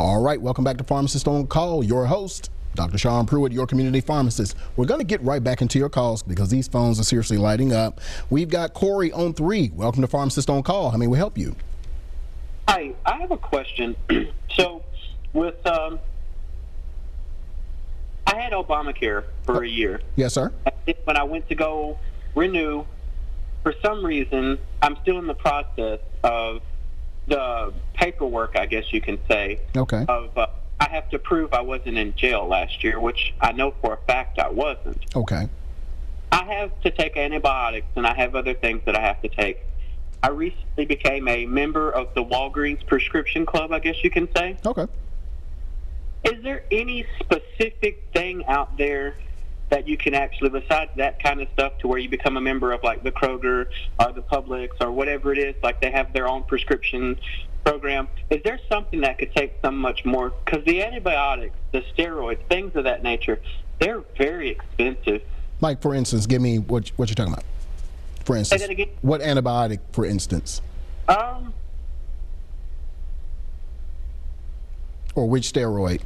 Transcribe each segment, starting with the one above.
All right, welcome back to Pharmacist on Call. Your host, Dr. Shawn Pruitt, your community pharmacist. We're going to get right back into your calls because these phones are seriously lighting up. We've got Corey on 3. Welcome to Pharmacist on Call. How may we help you? Hi, I have a question. So, I had Obamacare for a year. Yes, sir. When I went to go renew, for some reason, I'm still in the process of the paperwork, I guess you can say. Okay. I have to prove I wasn't in jail last year, which I know for a fact I wasn't. Okay. I have to take antibiotics, and I have other things that I have to take. I recently became a member of the Walgreens Prescription Club, I guess you can say. Okay. Is there any specific thing out there that you can actually, besides that kind of stuff, to where you become a member of like the Kroger or the Publix or whatever it is, like they have their own prescription program? Is there something that could take so much more? Because the antibiotics, the steroids, things of that nature, they're very expensive. Like, for instance, give me what you're talking about. For instance, Say that again? What antibiotic, for instance? Or which steroid?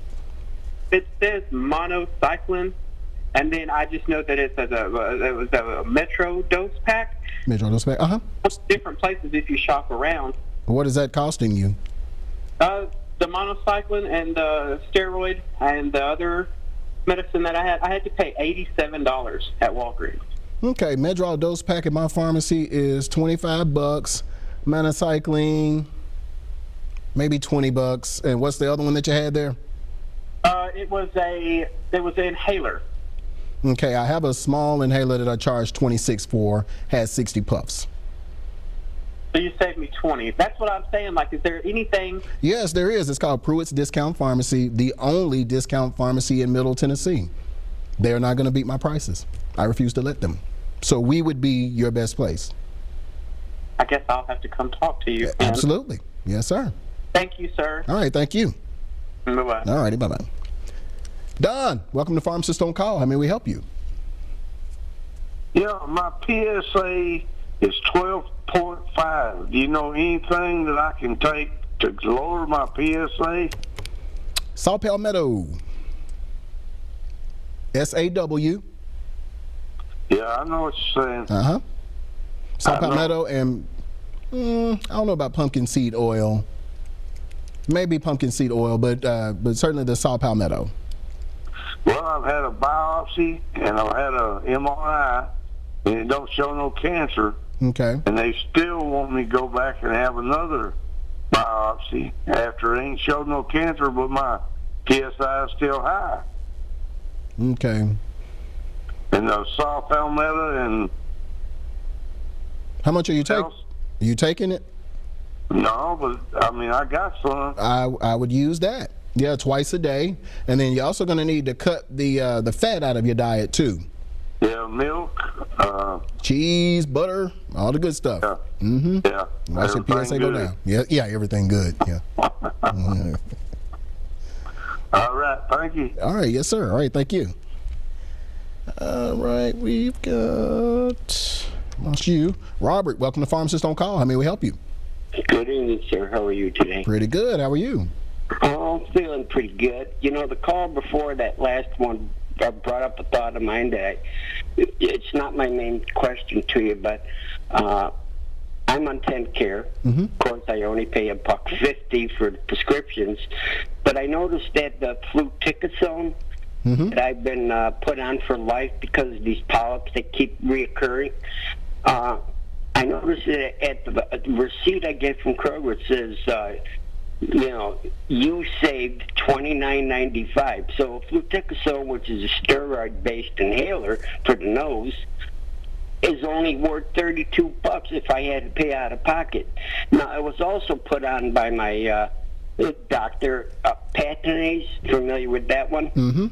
It says monocycline, and then I just know that it was a Metro dose pack. Metro dose pack, Different places if you shop around. What is that costing you? The monocycline and the steroid and the other medicine that I had to pay $87 at Walgreens. Okay, Medrol dose pack at my pharmacy is $25. Minocycline, maybe $20. And what's the other one that you had there? It was an inhaler. Okay, I have a small inhaler that I charge $26 for, has 60 puffs. So you saved me $20. That's what I'm saying. Like, is there anything? Yes, there is. It's called Pruitt's Discount Pharmacy, the only discount pharmacy in Middle Tennessee. They're not going to beat my prices. I refuse to let them. So we would be your best place. I guess I'll have to come talk to you. Absolutely. Yes, sir. Thank you, sir. All right, thank you. Bye-bye. All righty, bye-bye. Don, welcome to Pharmacist on Call. How may we help you? Yeah, my PSA is 12.5. Do you know anything that I can take to lower my PSA? Saw Palmetto. SAW. Yeah, I know what you're saying. Saw Palmetto and I don't know about pumpkin seed oil. Maybe pumpkin seed oil, but certainly the saw palmetto. Well, I've had a biopsy and I've had a MRI, and it don't show no cancer. Okay. And they still want me to go back and have another biopsy after it ain't showed no cancer, but my PSI is still high. Okay. And the saw palmetto and how much are you taking? Are you taking it? No, but I mean I got some. I would use that. Yeah, twice a day, and then you're also going to need to cut the fat out of your diet too. Yeah, milk, cheese, butter, all the good stuff. Yeah. Mm-hmm. Yeah. Watch your PSA go down. Yeah, everything good. Yeah. All right, thank you. All right, yes, sir. All right, thank you. All right, we've got lost you, Robert. Welcome to Pharmacist on Call. How may we help you? Good evening, sir. How are you today? Pretty good. How are you? Oh, I'm feeling pretty good. You know, the call before that last one brought up a thought of mine that it's not my main question to you, but I'm on 10 care. Mm-hmm. Of course, I only pay $1.50 for the prescriptions, but I noticed that the fluticasone that I've been put on for life because of these polyps that keep reoccurring. I noticed that at the receipt I get from Kroger, it says, you saved $29.95. So fluticasone, which is a steroid-based inhaler for the nose, is only worth $32 if I had to pay out of pocket. Now, I was also put on by my doctor, Patanase, familiar with that one? Mm-hmm.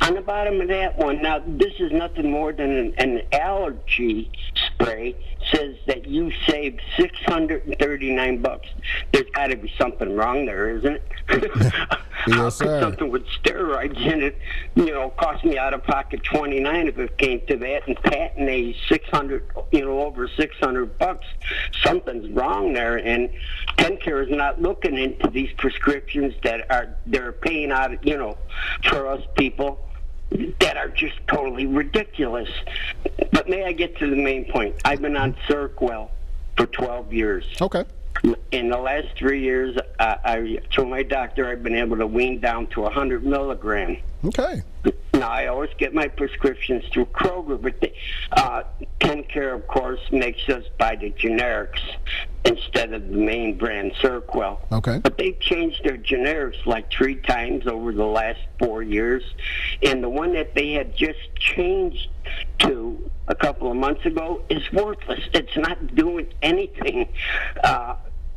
On the bottom of that one, now this is nothing more than an allergy spray, says that you saved $639. There's got to be something wrong there, isn't it? Yes, sir. Something with steroids steroids in it, cost me out of pocket 29 if it came to that, and patent a 600, over $600. Something's wrong there, and TennCare is not looking into these prescriptions that they're paying out, for us people that are just totally ridiculous. But may I get to the main point? I've been on Seroquel for 12 years. Okay. In the last 3 years, I told my doctor I've been able to wean down to 100 milligrams. Okay. Now, I always get my prescriptions through Kroger, but TennCare, of course, makes us buy the generics instead of the main brand Seroquel. Okay. But they've changed their generics like 3 times over the last 4 years. And the one that they had just changed to a couple of months ago is worthless. It's not doing anything.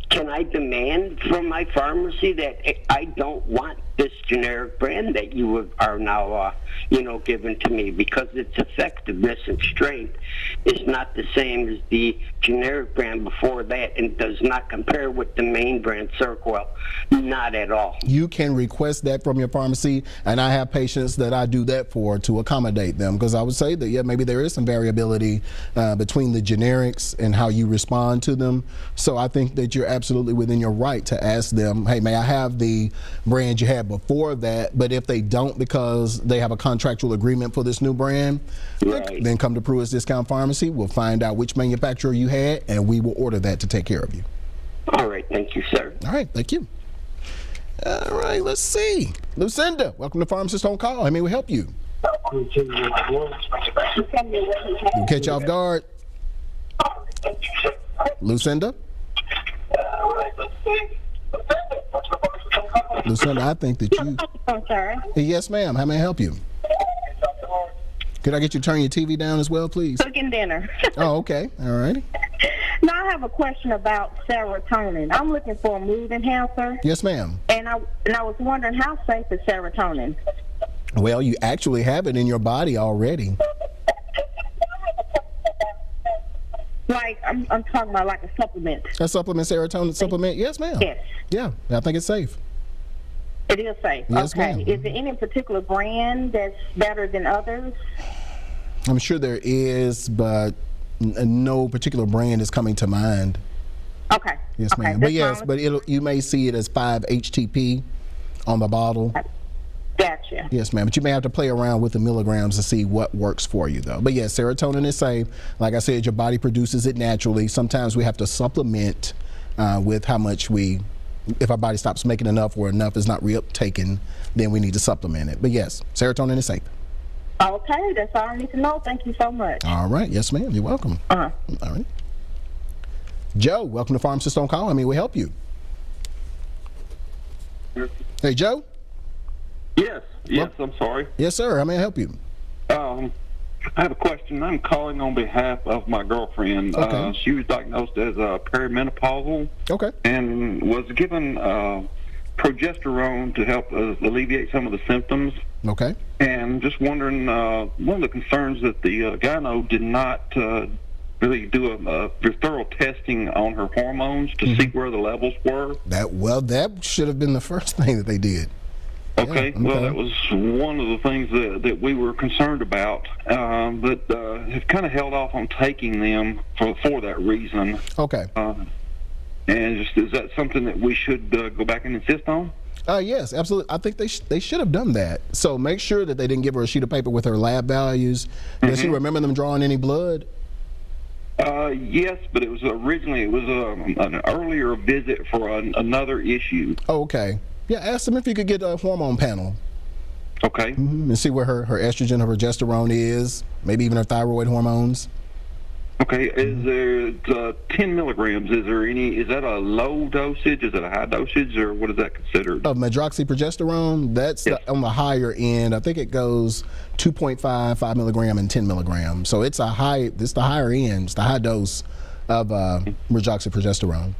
Can I demand from my pharmacy that I don't want this generic brand that you are now, given to me, because its effectiveness and strength is not the same as the generic brand before that, and does not compare with the main brand Seroquel, not at all. You can request that from your pharmacy, and I have patients that I do that for to accommodate them, because I would say that, yeah, maybe there is some variability between the generics and how you respond to them. So I think that you're absolutely within your right to ask them, hey, may I have the brand you had before that? But if they don't, because they have a contractual agreement for this new brand, Right. then come to Pruitt's Discount Pharmacy. We'll find out which manufacturer you had, and we will order that to take care of you. All right, thank you, sir. All right, thank you. All right, let's see. Lucinda, welcome to Pharmacist on Call. How may we help you? We'll catch you off guard. Lucinda? Lucinda, I think that you... Oh, sorry. Yes, ma'am. How may I help you? Could I get you to turn your TV down as well, please? Cooking dinner. Oh, okay. All righty. Now, I have a question about serotonin. I'm looking for a mood enhancer, Yes, ma'am. and I was wondering how safe is serotonin? Well, you actually have it in your body already. Like, I'm talking about like a supplement. A supplement, serotonin supplement? Yes, ma'am. Yes. Yeah, I think it's safe. It is safe. Yes, okay. ma'am. Is there any particular brand that's better than others? I'm sure there is, but no particular brand is coming to mind. Okay. Yes, okay. ma'am. But yes, but you may see it as 5-HTP on the bottle. Gotcha. Yes, ma'am. But you may have to play around with the milligrams to see what works for you, though. But yes, serotonin is safe. Like I said, your body produces it naturally. Sometimes we have to supplement with how much if our body stops making enough or enough is not reuptaken, then we need to supplement it. But yes, serotonin is safe. Okay, that's all I need to know. Thank you so much. All right. Yes, ma'am. You're welcome. Uh-huh. All right. Joe, welcome to Pharmacist on Call. How may we help you? Hey, Joe? Yes, I'm sorry. Yes, sir. How may I help you? I have a question. I'm calling on behalf of my girlfriend. Okay. She was diagnosed as perimenopausal Okay. and was given progesterone to help alleviate some of the symptoms. Okay. And just wondering, one of the concerns that the gyno did not really do a thorough testing on her hormones to see where the levels were. That should have been the first thing that they did. Okay, Yeah, well, that was one of the things that we were concerned about, but have kind of held off on taking them for that reason. Okay. And just, is that something that we should go back and insist on? Yes, absolutely. I think they should have done that. So make sure that they didn't give her a sheet of paper with her lab values. Does she remember them drawing any blood? Yes, but it was originally an earlier visit for another issue. Oh, okay. Yeah, ask them if you could get a hormone panel. Okay. And see where her estrogen, her progesterone is, maybe even her thyroid hormones. Okay, is there 10 milligrams? Is that a low dosage? Is it a high dosage, or what is that considered? Of medroxyprogesterone, that's Yes. on the higher end. I think it goes 2.5, 5 milligram, and 10 milligrams. So it's the higher end, it's the high dose of medroxyprogesterone.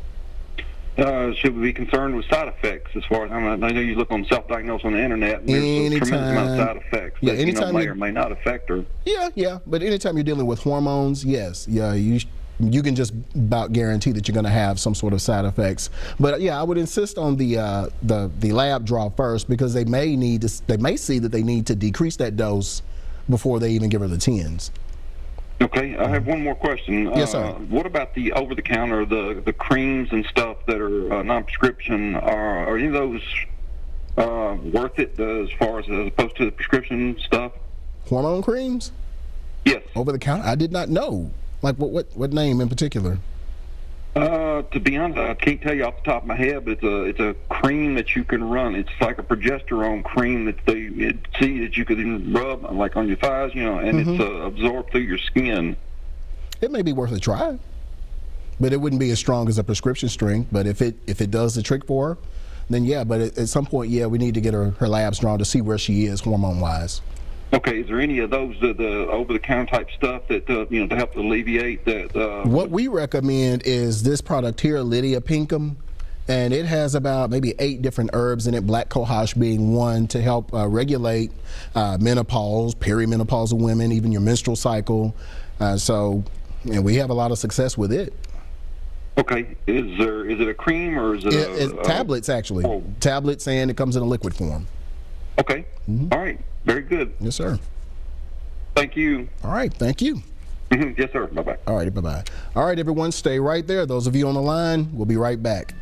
Should we be concerned with side effects? As far as I know, you look on self-diagnose on the internet, and there's a tremendous amount of side effects that may or may not affect her. Yeah. But anytime you're dealing with hormones, yes, yeah, you you can just about guarantee that you're going to have some sort of side effects. But yeah, I would insist on the lab draw first, because they may see that they need to decrease that dose before they even give her the 10s. Okay, I have one more question. Yes, sir. What about the over-the-counter, the creams and stuff that are non-prescription? Are any of those worth it as opposed to the prescription stuff? Hormone creams? Yes. Over the counter? I did not know. Like what name in particular? To be honest, I can't tell you off the top of my head, but it's a cream that you can run. It's like a progesterone cream that that you can rub like on your thighs, and it's absorbed through your skin. It may be worth a try, but it wouldn't be as strong as a prescription strength. But if it does the trick for her, then yeah. But at some point, yeah, we need to get her labs drawn to see where she is hormone wise. Okay, is there any of those the over-the-counter type stuff that to help alleviate that? What we recommend is this product here, Lydia Pinkham, and it has about maybe 8 different herbs in it, black cohosh being one, to help regulate menopause, perimenopausal women, even your menstrual cycle. So we have a lot of success with it. Okay, is it a cream or is it it's tablets actually? Oh. Tablets, and it comes in a liquid form. Okay, all right, very good. Yes, sir. Thank you. All right, thank you. Yes, sir. Bye-bye. All right, bye-bye. All right, everyone, stay right there. Those of you on the line, we'll be right back.